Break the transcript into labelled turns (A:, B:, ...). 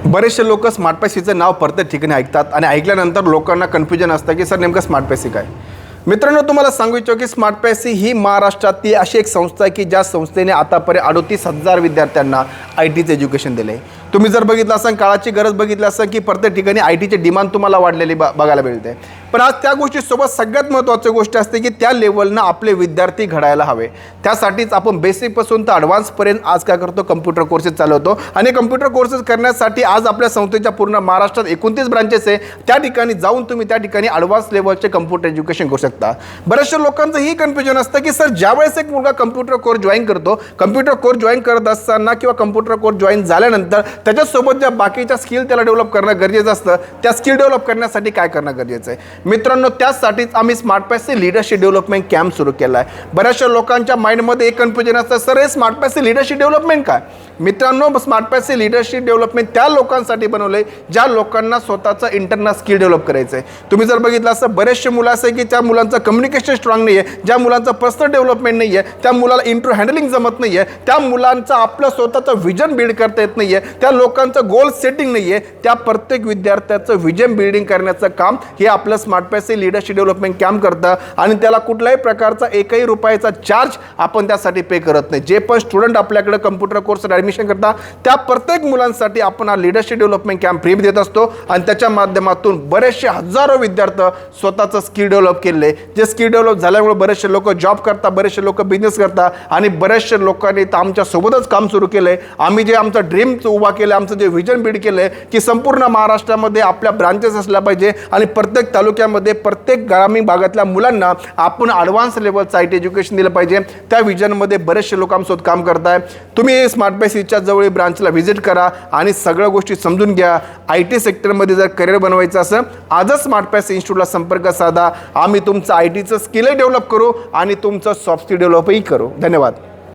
A: बरेचसे लोक स्मार्ट पॅसीचं नाव प्रत्येक ठिकाणी ऐकतात आणि ऐकल्यानंतर लोकांना कन्फ्युजन असतं की सर नेमकं स्मार्ट पॅसी काय. मित्रांनो, तुम्हाला सांगू इच्छितो की स्मार्ट पॅसी ही महाराष्ट्रातली अशी एक संस्था आहे की ज्या संस्थेने आतापर्यंत 38,000 विद्यार्थ्यांना ITचं एज्युकेशन दिले. तुम्ही जर बघितलं असाल, काळाची गरज बघितली असाल की प्रत्येक ठिकाणी ITची डिमांड तुम्हाला वाढलेली बघायला मिळते. पण आज त्या गोष्टीसोबत सगळ्यात महत्त्वाची गोष्ट असते की त्या लेवलनं आपले विद्यार्थी घडायला हवे. त्यासाठीच आपण बेसिकपासून तर ॲडव्हान्सपर्यंत आज काय करतो, कम्प्युटर कोर्सेस चालवतो. आणि कम्प्युटर कोर्सेस करण्यासाठी आज आपल्या संस्थेच्या पूर्ण महाराष्ट्रात 29 ब्रांचेस आहे. त्या ठिकाणी जाऊन तुम्ही त्या ठिकाणी ॲडव्हान्स लेवलचे कम्प्युटर एज्युकेशन करू शकता. बऱ्याचशा लोकांचं ही कन्फ्युजन असतं की सर ज्यावेळेस एक मुलगा कम्प्युटर कोर्स जॉईन करतो, कम्प्युटर कोर्स जॉईन करत असताना किंवा कम्प्युटर कोर्स जॉईन झाल्यानंतर त्याच्यासोबत ज्या बाकीच्या स्किल त्याला डेव्हलप करणं गरजेचं असतं, त्या स्किल डेव्हलप करण्यासाठी काय करणं गरजेचं आहे. मित्रांनो, त्यासाठीच आम्ही स्मार्ट पॅसी लीडरशिप डेव्हलपमेंट कॅम्प सुरू केला आहे. बऱ्याचशा लोकांच्या माइंडमध्ये एक कन्फ्युजन असतं, सर हे स्मार्ट पॅसी लीडरशिप डेव्हलपमेंट काय. मित्रांनो, स्मार्ट पॅसी लीडरशिप डेव्हलपमेंट त्या लोकांसाठी बनवले ज्या लोकांना स्वतःचं इंटरनल स्किल डेव्हलप करायचं आहे. तुम्ही जर बघितलं असं, बरेचसे मुलं असं आहे की त्या मुलांचं कम्युनिकेशन स्ट्रॉंग नाही आहे, ज्या मुलांचं पर्सनल डेव्हलपमेंट नाही आहे, त्या मुलाला इंट्रो हँडलिंग जमत नाही आहे, त्या मुलांचं आपलं स्वतःचं व्हिजन बिल्ड करता येत नाही आहे, त्या लोकांचं गोल सेटिंग नाही आहे. त्या प्रत्येक विद्यार्थ्याचं व्हिजन बिल्डिंग करण्याचं काम हे आपलं स्मार्ट पॅसी लीडरशिप डेव्हलपमेंट कॅम्प करतं. आणि त्याला कुठल्याही प्रकारचा एकही रुपयाचा चार्ज आपण त्यासाठी पे करत नाही. जे पण स्टुडंट आपल्याकडे कम्प्युटर कोर्सवर ॲडमिशन करतात त्या प्रत्येक मुलांसाठी आपण हा लीडरशिप डेव्हलपमेंट कॅम्प फ्री देत असतो. आणि त्याच्या माध्यमातून बरेचसे हजारो विद्यार्थी स्वतःचं स्किल डेव्हलप केले. जे स्किल डेव्हलप झाल्यामुळे बरेचसे लोक जॉब करतात, बरेचसे लोक बिझनेस करतात आणि बरेचसे लोकांनी तर आमच्यासोबतच काम सुरू केलं आहे. आम्ही जे आमचं ड्रीम उभा केलं, आमचं जे व्हिजन बिल्ड केलं आहे की संपूर्ण महाराष्ट्रामध्ये आपल्या ब्रांचेस असल्या पाहिजे आणि प्रत्येक तालुक्यामध्ये प्रत्येक ग्रामीण भागातल्या मुलांना आपण ॲडव्हान्स लेवलचं IT एज्युकेशन दिलं पाहिजे. त्या विजनमध्ये बरेचसे लोक आमच्यासोबत काम करत आहे. तुम्ही स्मार्ट पॅसीच्या जवळ ब्रांचला व्हिजिट करा आणि सगळ्या गोष्टी समजून घ्या. IT सेक्टरमध्ये जर करिअर बनवायचं असेल, आजच स्मार्ट पॅसी इन्स्टिट्यूटला संपर्क साधा. आम्ही तुमचं ITचं स्किल डेव्हलप करू आणि तुमचं सॉफ्ट स्किल डेव्हलपही करू. धन्यवाद.